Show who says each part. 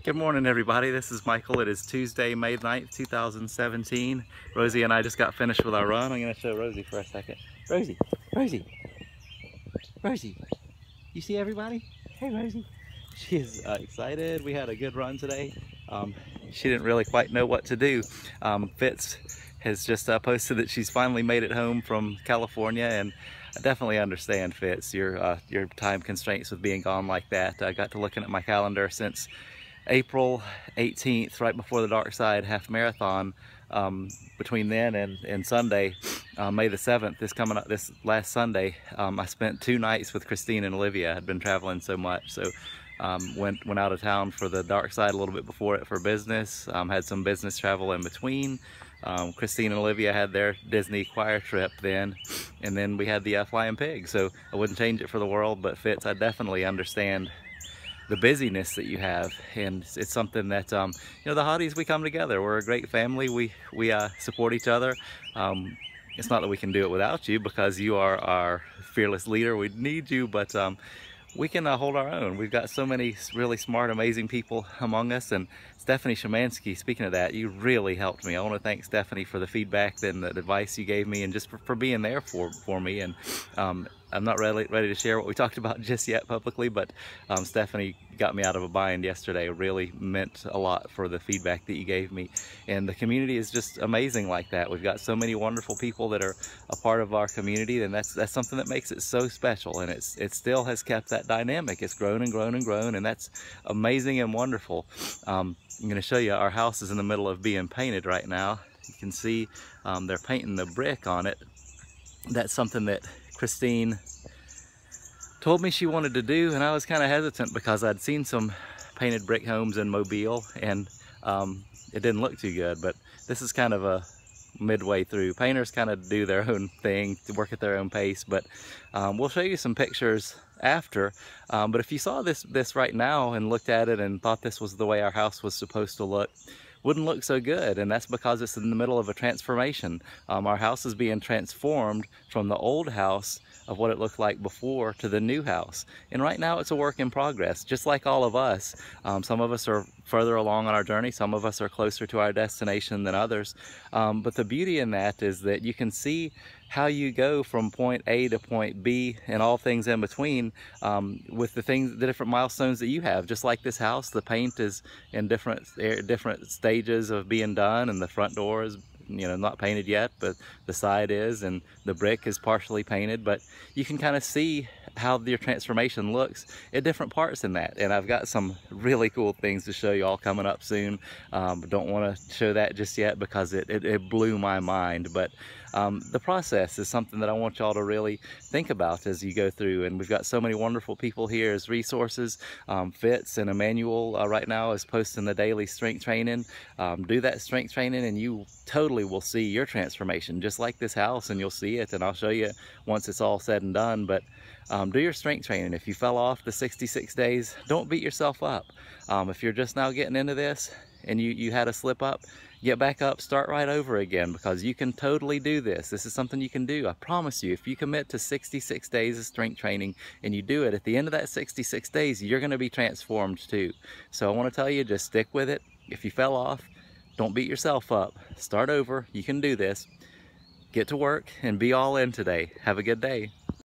Speaker 1: Good morning, everybody. This is Michael. It is Tuesday, May 9th, 2017. Rosie and I just got finished with our run. I'm going to show Rosie for a second. Rosie, Rosie, Rosie. You see everybody? Hey, Rosie. She is excited. We had a good run today. She didn't really quite know what to do. Fitz has just posted that she's finally made it home from California, and I definitely understand, Fitz, your time constraints with being gone like that. I got to looking at my calendar since April 18th, right before the Dark Side Half Marathon. Between then and Sunday, May the 7th, this last Sunday, I spent 2 nights with Christine and Olivia. I'd been traveling so much, so went out of town for the Dark Side a little bit before it for business. Had some business travel in between. Christine and Olivia had their Disney choir trip then, and then we had the Flying Pig. So I wouldn't change it for the world, but Fitz, I definitely understand the busyness that you have, and it's something that you know, the Hotties, we come together. We're a great family. We support each other. It's not that we can do it without you, because you are our fearless leader. We need you, but we can hold our own. We've got so many really smart, amazing people among us. And Stephanie Shemansky, speaking of that, you really helped me. I want to thank Stephanie for the feedback and the advice you gave me, and just for being there for me. And I'm not ready to share what we talked about just yet publicly, but Stephanie got me out of a bind yesterday. It really meant a lot for the feedback that you gave me. And the community is just amazing like that. We've got so many wonderful people that are a part of our community, and that's something that makes it so special. And it still has kept that dynamic. It's grown and grown and grown, and that's amazing and wonderful. I'm going to show you, our house is in the middle of being painted right now. You can see they're painting the brick on it. That's something that Christine told me she wanted to do, and I was kind of hesitant because I'd seen some painted brick homes in Mobile, and it didn't look too good. But this is kind of a midway through. Painters kind of do their own thing, to work at their own pace, but we'll show you some pictures after. But if you saw this right now and looked at it and thought this was the way our house was supposed to look, wouldn't look so good, and that's because it's in the middle of a transformation. Our house is being transformed from the old house of what it looked like before to the new house, and right now it's a work in progress, just like all of us. Some of us are further along on our journey, some of us are closer to our destination than others, but the beauty in that is that you can see how you go from point A to point B and all things in between, with the different milestones that you have. Just like this house, the paint is in different stages of being done, and the front door is, you know, not painted yet, but the side is, and the brick is partially painted. But you can kind of see how your transformation looks at different parts in that. And I've got some really cool things to show you all coming up soon. Don't want to show that just yet because it blew my mind. But the process is something that I want y'all to really think about as you go through. And we've got so many wonderful people here as resources. Fitz and Emmanuel right now is posting the daily strength training. Do that strength training and you totally will see your transformation, just like this house, and you'll see it, and I'll show you once it's all said and done. But do your strength training. If you fell off the 66 days, don't beat yourself up. If you're just now getting into this and you had a slip up, get back up, start right over again, because you can totally do this. This is something you can do. I promise you, if you commit to 66 days of strength training and you do it, at the end of that 66 days, you're going to be transformed too. So I want to tell you, just stick with it. If you fell off, don't beat yourself up. Start over. You can do this. Get to work and be all in today. Have a good day.